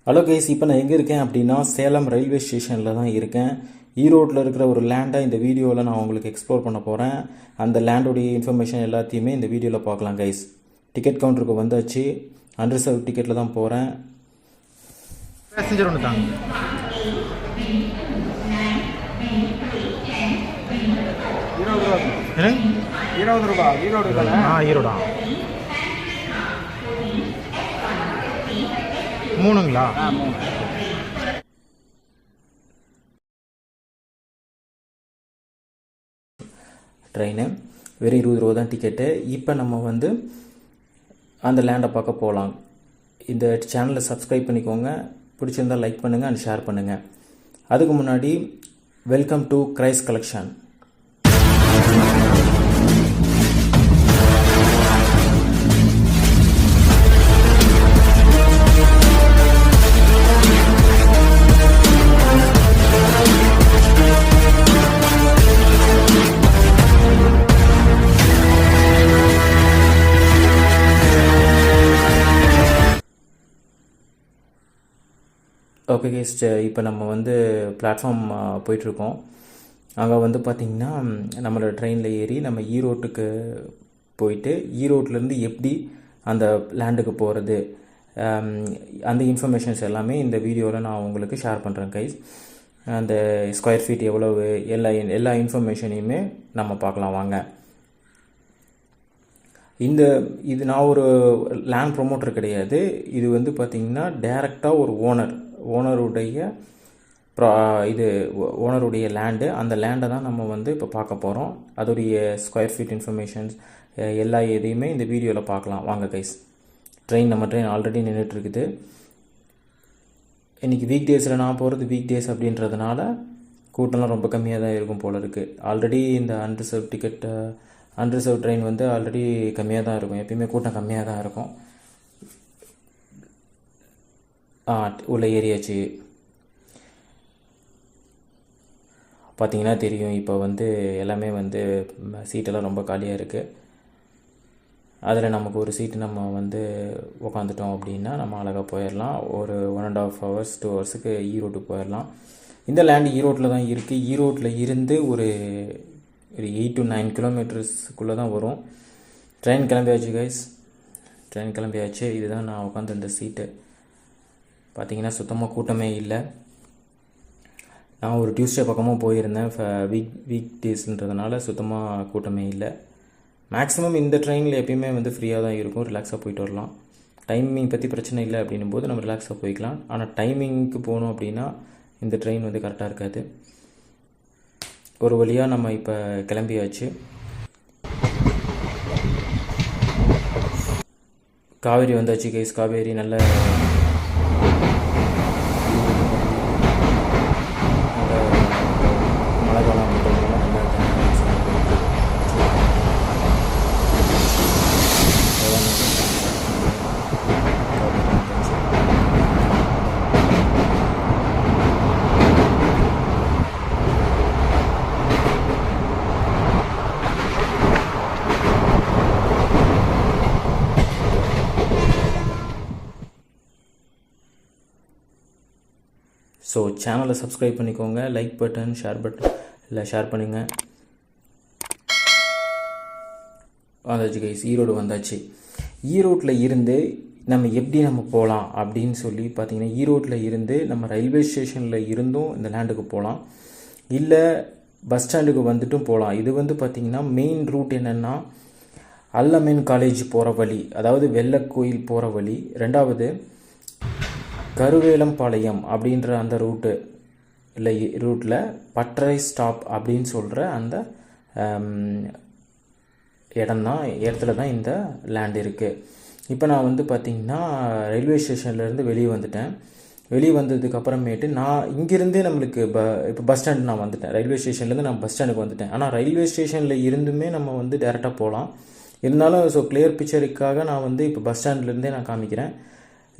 Hello guys, இப்போ நான் எங்கே இருக்கேன் அப்படின்னா சேலம் ரயில்வே ஸ்டேஷனில் தான் இருக்கேன். ஈரோட்டில் இருக்கிற ஒரு லேண்டை இந்த வீடியோவில் நான் உங்களுக்கு எக்ஸ்ப்ளோர் பண்ண போகிறேன். அந்த லேண்டோடைய இன்ஃபர்மேஷன் எல்லாத்தையுமே இந்த வீடியோவில் பார்க்கலாம் கைஸ். டிக்கெட் கவுண்டருக்கு வந்தாச்சு. அன்ரிசர்வ் டிக்கெட்டில் தான் போகிறேன். பேசஞ்சர் ஒன்று தாங்க. ஈரோடா மூணுங்களா? ட்ரெயின் வெறும் 20 ரூபா தான் டிக்கெட்டு. இப்போ நம்ம வந்து அந்த லேண்டை பார்க்க போகலாம். இந்த சேனலை சப்ஸ்கிரைப் பண்ணிக்கோங்க, பிடிச்சிருந்தால் லைக் பண்ணுங்கள் அண்ட் ஷேர் பண்ணுங்கள். அதுக்கு முன்னாடி வெல்கம் டு கிரைஸ் கலெக்ஷன். ஓகே கேஸ், இப்போ நம்ம வந்து பிளாட்ஃபார்ம் போயிட்டுருக்கோம். அங்கே வந்து பார்த்திங்கன்னா நம்மளோட ட்ரெயினில் ஏறி நம்ம ஈரோட்டுக்கு போயிட்டு ஈரோட்டிலேருந்து எப்படி அந்த லேண்டுக்கு போகிறது, அந்த இன்ஃபர்மேஷன்ஸ் எல்லாமே இந்த வீடியோவில் நான் உங்களுக்கு ஷேர் பண்ணுறேன் கைஸ். அந்த ஸ்கொயர் ஃபீட் எவ்வளவு, எல்லா இன்ஃபர்மேஷனையுமே நம்ம பார்க்கலாம் வாங்க. இது நான் ஒரு லேண்ட் ப்ரொமோட்டர் கிடையாது. இது வந்து பார்த்திங்கன்னா டைரெக்டாக ஒரு ஓனருடைய லேண்டு. அந்த லேண்டை தான் நம்ம வந்து இப்போ பார்க்க போகிறோம். அதோடைய ஸ்கொயர் ஃபீட் இன்ஃபர்மேஷன்ஸ் எல்லா எதையுமே இந்த வீடியோவில் பார்க்கலாம் வாங்க கைஸ். நம்ம ட்ரெயின் ஆல்ரெடி நின்றுட்டுருக்குது. இன்றைக்கி வீக் டேஸில் நான் போகிறது வீக் டேஸ் அப்படின்றதுனால கூட்டம்லாம் ரொம்ப கம்மியாக தான் இருக்கும் போல இருக்குது. ஆல்ரெடி இந்த அன்ரிசர்வ் ட்ரெயின் வந்து ஆல்ரெடி கம்மியாக தான் இருக்கும். எப்பயுமே கூட்டம் கம்மியாக தான் இருக்கும். உள்ள ஏரியாச்சு பார்த்தீங்கன்னா தெரியும். இப்போ வந்து எல்லாமே வந்து சீட்டெல்லாம் ரொம்ப காலியாக இருக்குது. அதில் நமக்கு ஒரு சீட்டு நம்ம வந்து உக்காந்துட்டோம் அப்படின்னா நம்ம அழகாக போயிடலாம். ஒரு 1.5 hours 2 ஹவர்ஸுக்கு ஈரோட்டுக்கு போயிடலாம். இந்த லேண்டு ஈரோட்டில் தான் இருக்குது. ஈரோட்டில் இருந்து ஒரு 8 to 9 கிலோமீட்டர்ஸுக்குள்ளே தான் வரும். ட்ரெயின் கிளம்பியாச்சு கைஸ், ட்ரெயின் கிளம்பியாச்சு. இதுதான் நான் உட்காந்துருந்த சீட்டு. பார்த்திங்கன்னா சுத்தமாக கூட்டமே இல்லை. நான் ஒரு டியூஸ்டே பக்கமாக போயிருந்தேன். வீக் டேஸ்ன்றதுனால சுத்தமாக கூட்டமே இல்லை. மேக்ஸிமம் இந்த ட்ரெயினில் எப்பயுமே வந்து ஃப்ரீயாக தான் இருக்கும். ரிலாக்ஸாக போயிட்டு வரலாம். டைமிங் பற்றி பிரச்சனை இல்லை அப்படின்னும் போது நம்ம ரிலாக்ஸாக போய்க்கலாம். ஆனால் டைமிங்க்கு போகணும் அப்படின்னா இந்த ட்ரெயின் வந்து கரெக்டாக இருக்காது. ஒரு வழியாக நம்ம இப்போ கிளம்பியாச்சு. காவேரி வந்தாச்சு கைஸ். காவேரி நல்ல மழை காலம் அப்படின்றதுனால நல்லா ஸோ சேனலை சப்ஸ்கிரைப் பண்ணிக்கோங்க, லைக் பட்டன், ஷேர் பட்டன் இல்லை ஷேர் பண்ணுங்கள். வந்தாச்சு கைஸ், ஈரோடு வந்தாச்சு. ஈரோட்டில் இருந்து நம்ம போகலாம் அப்படின்னு சொல்லி பார்த்தீங்கன்னா, ஈரோட்டில் இருந்து நம்ம ரயில்வே ஸ்டேஷனில் இருந்தும் இந்த லேண்டுக்கு போகலாம், இல்லை பஸ் ஸ்டாண்டுக்கு வந்துட்டும் போகலாம். இது வந்து பார்த்திங்கன்னா மெயின் ரூட் என்னென்னா அல்லமீன் காலேஜ் போகிற வழி, அதாவது வெள்ளக்கோயில் போகிற வழி. ரெண்டாவது கருவேலம்பாளையம் அப்படின்ற அந்த ரூட்டில் பட்டறை ஸ்டாப் அப்படின்னு சொல்கிற அந்த இடத்துல தான் இந்த லேண்ட் இருக்குது. இப்போ நான் வந்து பார்த்திங்கன்னா ரயில்வே ஸ்டேஷன்லேருந்து வெளியே வந்துட்டேன். வெளியே வந்ததுக்கு அப்புறமேட்டு நான் இங்கேருந்தே நம்மளுக்கு இப்போ பஸ் ஸ்டாண்டு நான் வந்துட்டேன். ரயில்வே ஸ்டேஷன்லேருந்து நான் பஸ் ஸ்டாண்டுக்கு வந்துட்டேன். ஆனால் ரயில்வே ஸ்டேஷனில் இருந்துமே நம்ம வந்து டேரெக்டாக போகலாம். இருந்தாலும் ஸோ கிளியர் பிக்சருக்காக நான் வந்து இப்போ பஸ் ஸ்டாண்ட்லேருந்தே நான் காமிக்கிறேன்.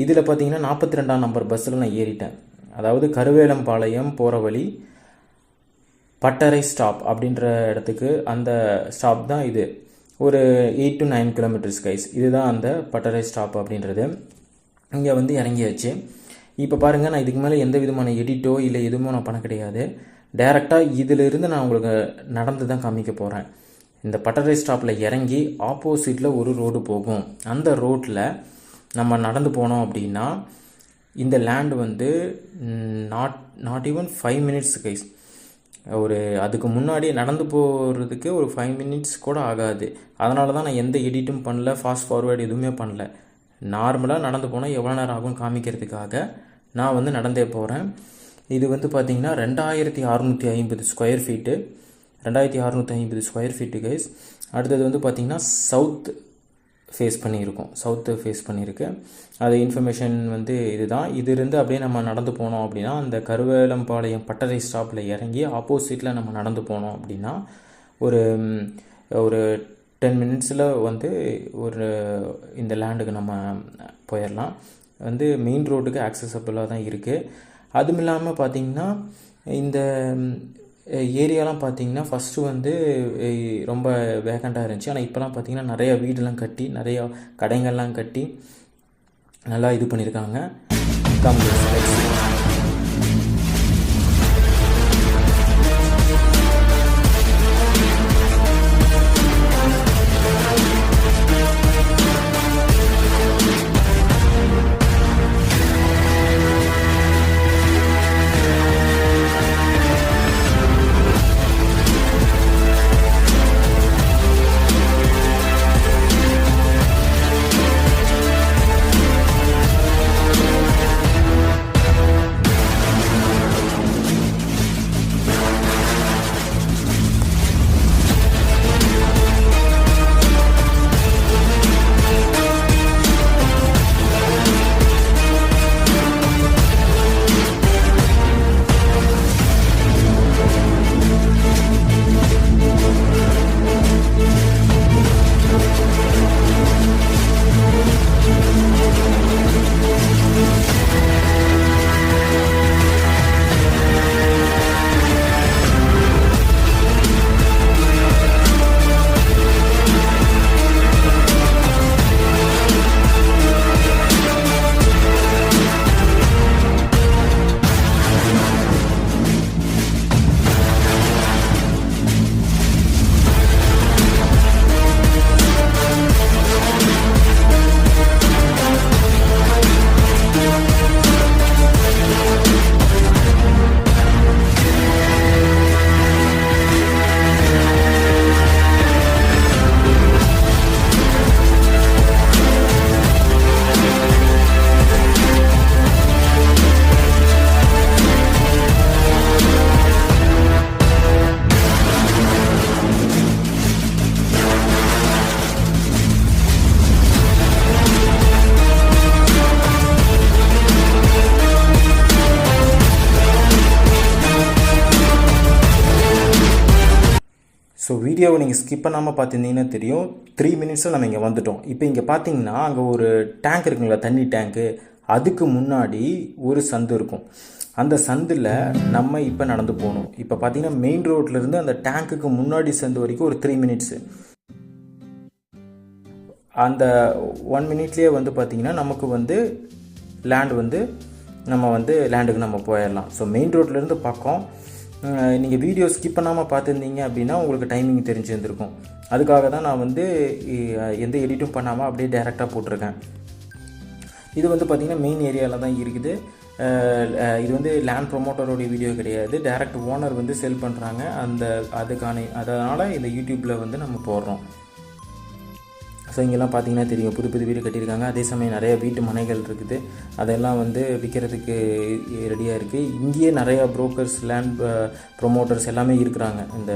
இதில் பார்த்தீங்கன்னா 42ஆம் நம்பர் பஸ்ஸில் நான் ஏறிட்டேன். அதாவது கருவேலம்பாளையம் போகிற வழி பட்டறை ஸ்டாப் அப்படின்ற இடத்துக்கு அந்த ஸ்டாப் தான் இது. ஒரு 8 to 9 கிலோமீட்டர்ஸ் கைஸ். இதுதான் அந்த பட்டறை ஸ்டாப் அப்படின்றது. இங்கே வந்து இறங்கியாச்சு. இப்போ பாருங்கள், நான் இதுக்கு மேலே எந்த விதமான எடிட்டோ இல்லை எதுவுமோ நான் பண்ண கிடையாது. டைரெக்டாக இதிலிருந்து நான் உங்களுக்கு நடந்து தான் காமிக்க போகிறேன். இந்த பட்டறை ஸ்டாப்பில் இறங்கி ஆப்போசிட்டில் ஒரு ரோடு போகும். அந்த ரோட்டில் நம்ம நடந்து போனோம் அப்படின்னா இந்த லேண்ட் வந்து நாட் ஈவன் 5 மினிட்ஸ் கைஸ். அதுக்கு முன்னாடி நடந்து போகிறதுக்கு ஒரு 5 மினிட்ஸ் கூட ஆகாது. அதனால தான் நான் எந்த எடிட்டும் பண்ணல, ஃபாஸ்ட் ஃபார்வேர்டு எதுவுமே பண்ணல. நார்மலாக நடந்து போனால் எவ்வளோ நேரம் ஆகும்னு காமிக்கிறதுக்காக நான் வந்து நடந்தே போகிறேன். இது வந்து பார்த்திங்கன்னா 2650 square feet, 2650 square feet guys. அடுத்தது வந்து பார்த்திங்கன்னா சவுத் ஃபேஸ் பண்ணியிருக்கு. அது இன்ஃபர்மேஷன் வந்து இதுதான். இதிலிருந்து அப்படியே நம்ம நடந்து போனோம் அப்படின்னா அந்த கருவேலம்பாளையம் பட்டறை ஸ்டாப்பில் இறங்கி ஆப்போசிட்டில் நம்ம நடந்து போனோம் அப்படின்னா ஒரு 10 மினிட்ஸில் வந்து இந்த லேண்டுக்கு நம்ம போயிடலாம். வந்து மெயின் ரோட்டுக்கு ஆக்சசபிளாக தான் இருக்குது. அதுவும் இல்லாமல் பார்த்திங்கன்னா இந்த ஏரியாலாம் பார்த்திங்கன்னா ஃபஸ்ட்டு வந்து ரொம்ப வேக்கண்ட்டாக இருந்துச்சு. ஆனால் இப்போலாம் பார்த்திங்கன்னா நிறையா வீடெல்லாம் கட்டி, நிறையா கடைகள்லாம் கட்டி நல்லா இது பண்ணியிருக்காங்க. ஸோ வீடியோவை நீங்கள் ஸ்கிப் பண்ணாமல் பார்த்துருந்தீங்கன்னா தெரியும். 3 மினிட்ஸில் நம்ம இங்கே வந்துட்டோம். இப்போ இங்கே பார்த்தீங்கன்னா அங்கே ஒரு டேங்க் இருக்குங்களா, தண்ணி டேங்க்கு. அதுக்கு முன்னாடி ஒரு சந்து இருக்கும். அந்த சந்தில் நம்ம இப்போ நடந்து போகணும். இப்போ பார்த்தீங்கன்னா மெயின் ரோட்லேருந்து அந்த டேங்க்குக்கு முன்னாடி சந்து வரைக்கும் ஒரு 3 மினிட்ஸு. அந்த 1 மினிட்லேயே வந்து பார்த்திங்கன்னா நமக்கு வந்து லேண்ட் வந்து நம்ம வந்து லேண்டுக்கு நம்ம போயிடலாம். ஸோ மெயின் ரோட்லேருந்து பக்கம் நீங்கள் வீடியோ ஸ்கிப் பண்ணாமல் பார்த்துருந்தீங்க அப்படின்னா உங்களுக்கு டைமிங் தெரிஞ்சிருந்துருக்கும். அதுக்காக தான் நான் வந்து எந்த எடிட்டும் பண்ணாமல் அப்படியே டைரெக்டாக போட்டிருக்கேன். இது வந்து பார்த்திங்கன்னா மெயின் ஏரியாவில் தான் இருக்குது. இது வந்து லேண்ட் ப்ரொமோட்டரோடைய வீடியோ கிடையாது. டைரக்ட் ஓனர் வந்து செல் பண்ணுறாங்க. அதனால் இந்த யூடியூப்பில் வந்து நம்ம போடுறோம். ஸோ இங்கெல்லாம் பார்த்தீங்கன்னா தெரியும், புது புது வீடு கட்டியிருக்காங்க. அதே சமயம் நிறையா வீட்டு மனைகள் இருக்குது. அதெல்லாம் வந்து விற்கிறதுக்கு ரெடியாக இருக்குது. இங்கேயே நிறையா புரோக்கர்ஸ், லேண்ட் ப்ரொமோட்டர்ஸ் எல்லாமே இருக்கிறாங்க. இந்த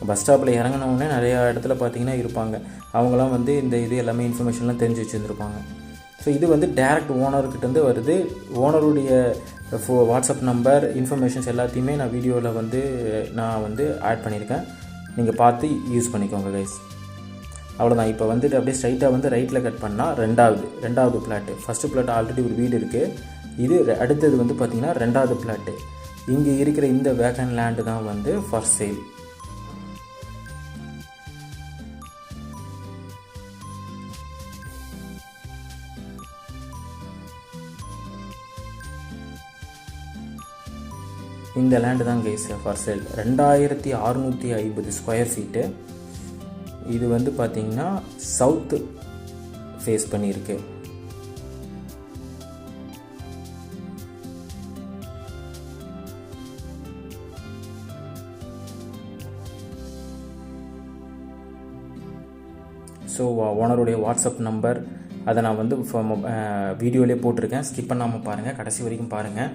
பஸ் ஸ்டாப்பில் இறங்கினவுடனே நிறையா இடத்துல பார்த்திங்கன்னா இருப்பாங்க. அவங்களாம் வந்து இந்த இது எல்லாமே இன்ஃபர்மேஷன்லாம் தெரிஞ்சு வச்சுருந்துருப்பாங்க. ஸோ இது வந்து டைரக்ட் ஓனர்கிட்டேருந்து வருது. ஓனருடைய வாட்ஸ்அப் நம்பர், இன்ஃபர்மேஷன்ஸ் எல்லாத்தையுமே நான் வீடியோவில் வந்து நான் வந்து ஆட் பண்ணியிருக்கேன். நீங்கள் பார்த்து யூஸ் பண்ணிக்கோங்க கைஸ். அவ்வளோதான். இப்போ வந்துட்டு அப்படியே ஸ்ட்ரைட்டாக வந்து ரைட்டில் கட் பண்ணால் ரெண்டாவது பிளாட்டு. ஃபஸ்ட்டு பிளாட் ஆல்ரெடி ஒரு வீடு இருக்குது. இது அடுத்தது வந்து பார்த்திங்கன்னா 2வது பிளாட்டு. இங்கே இருக்கிற இந்த வேக்கன் லேண்டு தான் வந்து ஃபார் சேல். இந்த லேண்டு தான் guys for sale. 2650 square feet. இது வந்து பார்த்திங்கன்னா சவுத்து ஃபேஸ் பண்ணியிருக்கு. ஸோ ஓனருடைய வாட்ஸ்அப் நம்பர் அதை நான் வந்து வீடியோவிலே போட்டிருக்கேன். ஸ்கிப் பண்ணாமல் பாருங்கள், கடைசி வரைக்கும் பாருங்கள்.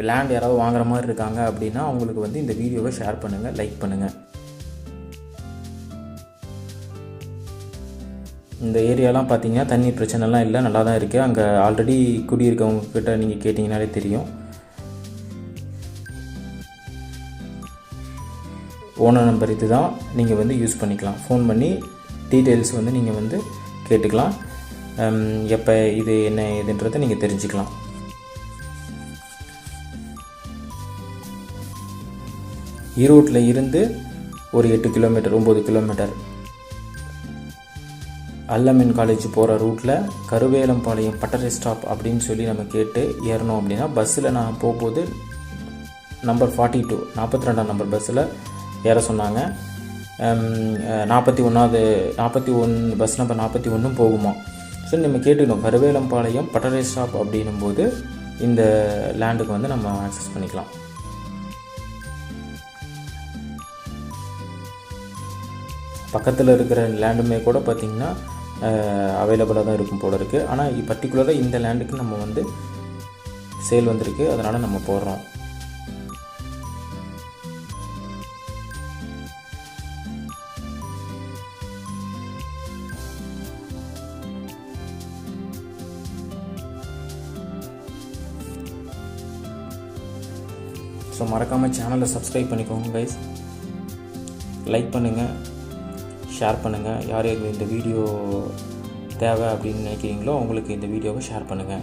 லேண்ட் யாராவது வாங்குற மாதிரி இருக்காங்க அப்படின்னா அவங்களுக்கு வந்து இந்த வீடியோவை ஷேர் பண்ணுங்கள், லைக் பண்ணுங்கள். இந்த ஏரியாலாம் பார்த்தீங்கன்னா தண்ணி பிரச்சனைலாம் இல்லை, நல்லா தான் இருக்குது. அங்கே ஆல்ரெடி குடியிருக்கவங்கக்கிட்ட நீங்கள் கேட்டிங்கனாலே தெரியும். ஓனர் நம்பர் இது தான், நீங்கள் வந்து யூஸ் பண்ணிக்கலாம். ஃபோன் பண்ணி டீட்டெயில்ஸ் வந்து நீங்கள் வந்து கேட்டுக்கலாம். எப்போ இது என்ன ஏதுன்றதை நீங்கள் தெரிஞ்சுக்கலாம். ஈரோட்டில் இருந்து ஒரு 8 கிலோமீட்டர் 9 கிலோமீட்டர் அல்லமின் காலேஜ் போகிற ரூட்டில் கருவேலம்பாளையம் பட்டறை ஸ்டாப் அப்படின்னு சொல்லி நம்ம கேட்டு ஏறணும் அப்படின்னா பஸ்ஸில் நான் போகும்போது நம்பர் 42 42ஆம் நம்பர் பஸ்ஸில் ஏற சொன்னாங்க. 41 பஸ் நம்பர் 41 போகுமா. ஸோ நம்ம கேட்டுக்கணும் கருவேலம்பாளையம் பட்டறை ஸ்டாப் அப்படின்னும் போது இந்த லேண்டுக்கு வந்து நம்ம ஆக்சஸ் பண்ணிக்கலாம். பக்கத்தில் இருக்கிற லேண்டுமே கூட பார்த்திங்கன்னா அவைலபிளாக தான் இருக்கும் போல இருக்குது. ஆனால் பர்டிகுலராக இந்த லேண்டுக்கு நம்ம வந்து சேல் வந்திருக்கு, அதனால் நம்ம போடுறோம். ஸோ மறக்காமல் சேனலை சப்ஸ்கிரைப் பண்ணிக்கோங்க கைஸ். லைக் பண்ணுங்கள், ஷேர் பண்ணுங்கள். யார் யாருக்கு இந்த வீடியோ தேவை அப்படின்னு நினைக்கிறீங்களோ அவங்களுக்கு இந்த வீடியோவை ஷேர் பண்ணுங்கள்.